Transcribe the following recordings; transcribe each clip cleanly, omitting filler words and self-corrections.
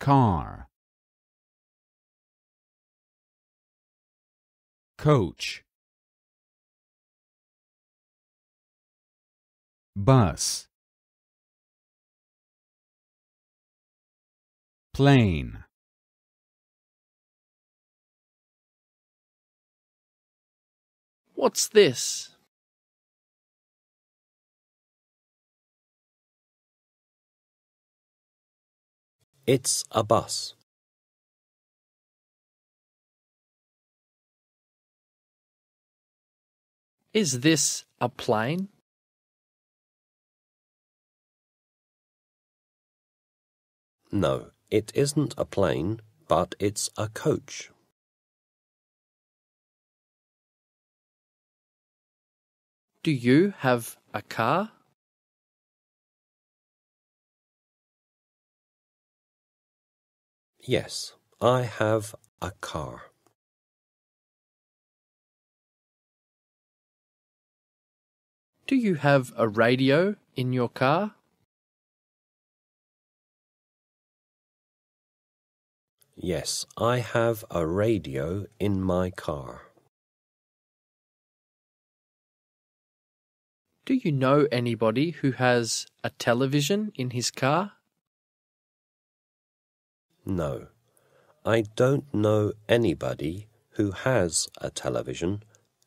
car, coach, bus, plane, What's this? It's a bus. Is this a plane? No, it isn't a plane, but it's a coach. Do you have a car? Yes, I have a car. Do you have a radio in your car? Yes, I have a radio in my car. Do you know anybody who has a television in his car? No, I don't know anybody who has a television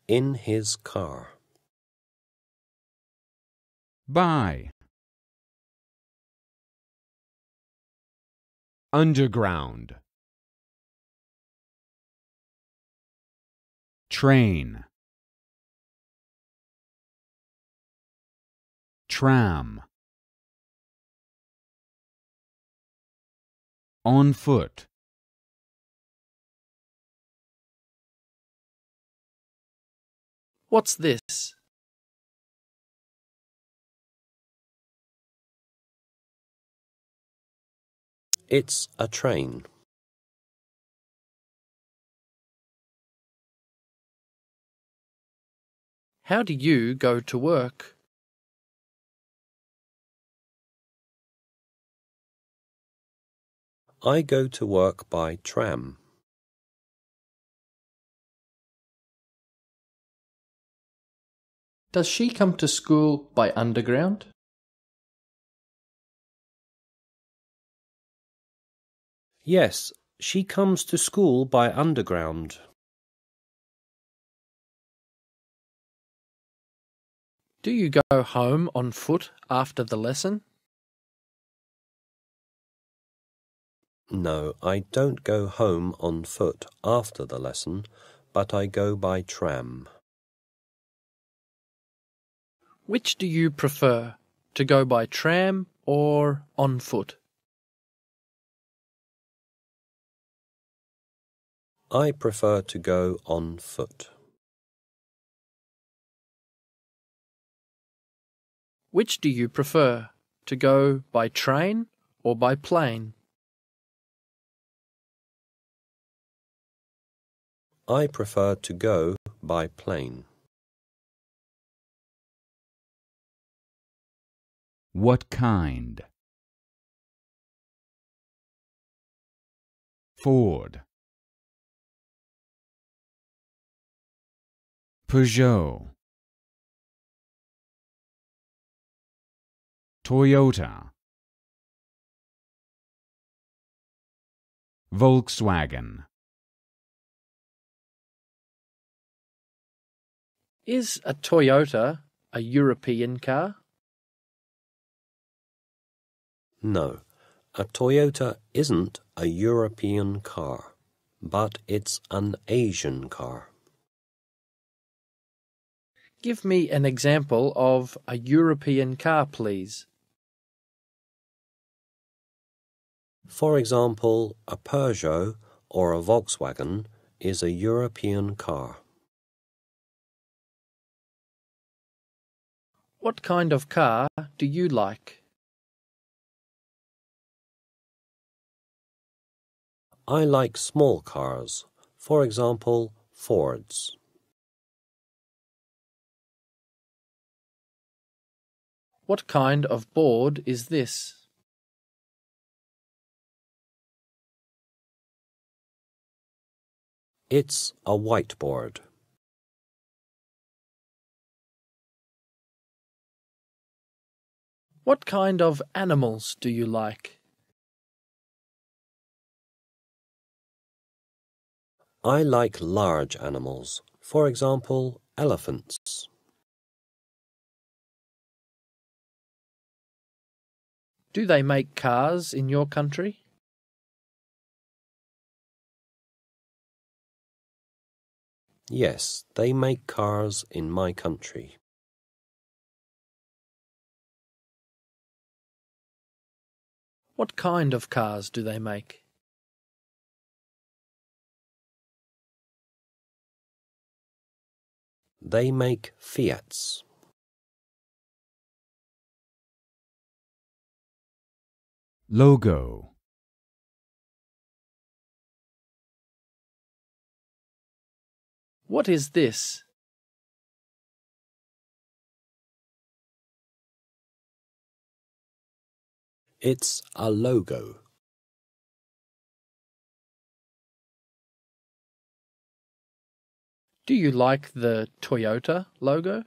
in his car. buy, underground, train, tram, on foot, What's this? It's a train. How do you go to work? I go to work by tram. Does she come to school by underground? Yes, she comes to school by underground. Do you go home on foot after the lesson? No, I don't go home on foot after the lesson, but I go by tram. Which do you prefer, to go by tram or on foot? I prefer to go on foot. Which do you prefer, to go by train or by plane? I prefer to go by plane. what kind, Ford, Peugeot, Toyota, Volkswagen, Is a Toyota a European car? No, a Toyota isn't a European car, but it's an Asian car. Give me an example of a European car, please. For example, a Peugeot or a Volkswagen is a European car. What kind of car do you like? I like small cars, for example, Fords. What kind of board is this? It's a whiteboard. What kind of animals do you like? I like large animals, for example, elephants. Do they make cars in your country? Yes, they make cars in my country. What kind of cars do they make? They make Fiats. Logo. What is this? It's a logo. Do you like the Toyota logo?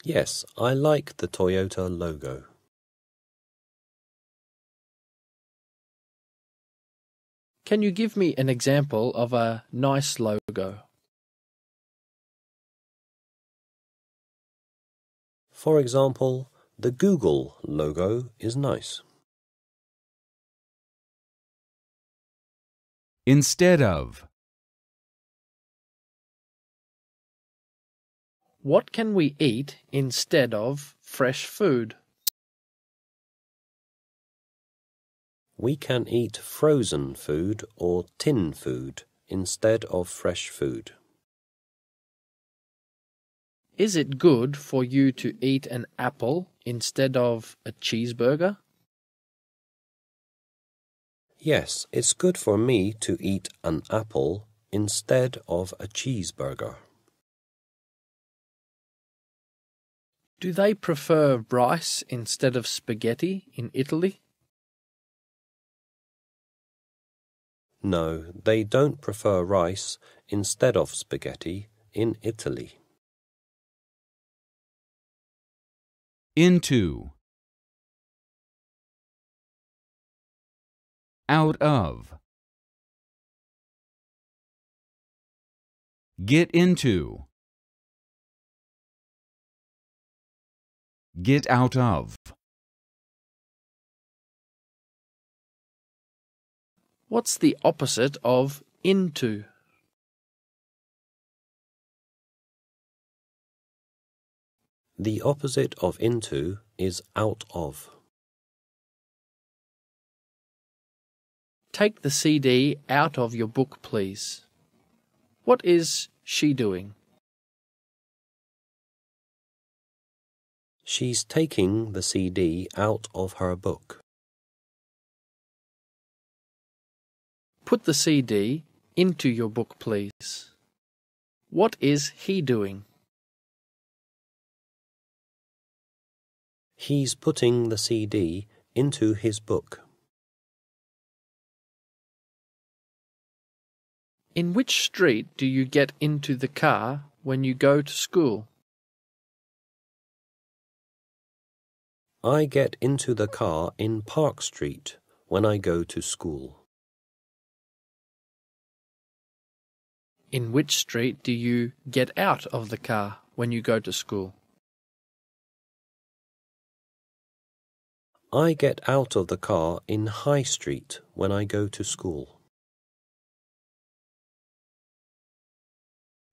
Yes, I like the Toyota logo. Can you give me an example of a nice logo? For example, the Google logo is nice. Instead of. What can we eat instead of fresh food? We can eat frozen food or tin food instead of fresh food. Is it good for you to eat an apple instead of a cheeseburger? Yes, it's good for me to eat an apple instead of a cheeseburger. Do they prefer rice instead of spaghetti in Italy? No, they don't prefer rice instead of spaghetti in Italy. Into. Out of. Get into. Get out of. What's the opposite of into? The opposite of into is out of. Take the CD out of your book, please. What is she doing? She's taking the CD out of her book. Put the CD into your book, please. What is he doing? He's putting the CD into his book. In which street do you get into the car when you go to school? I get into the car in Park Street when I go to school. In which street do you get out of the car when you go to school? I get out of the car in High Street when I go to school.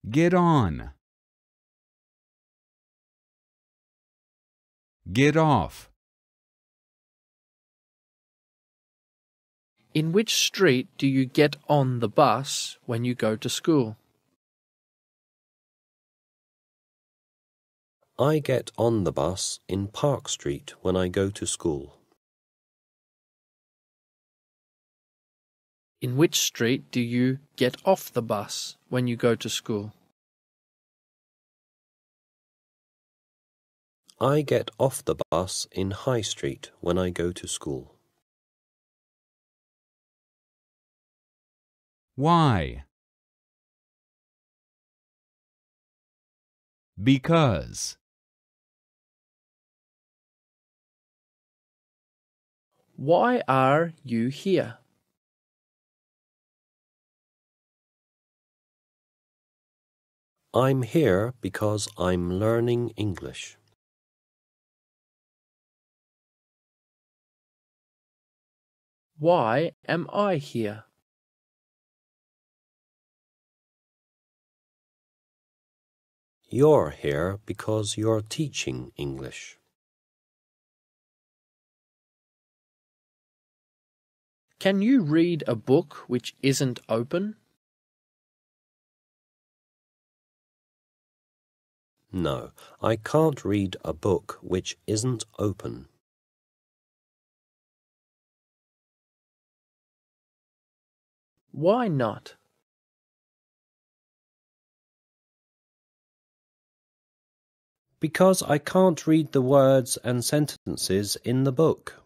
Get on. Get off. In which street do you get on the bus when you go to school? I get on the bus in Park Street when I go to school. In which street do you get off the bus when you go to school? I get off the bus in High Street when I go to school. Why? Because. Why are you here? I'm here because I'm learning English. Why am I here? You're here because you're teaching English. Can you read a book which isn't open? No, I can't read a book which isn't open. Why not? Because I can't read the words and sentences in the book.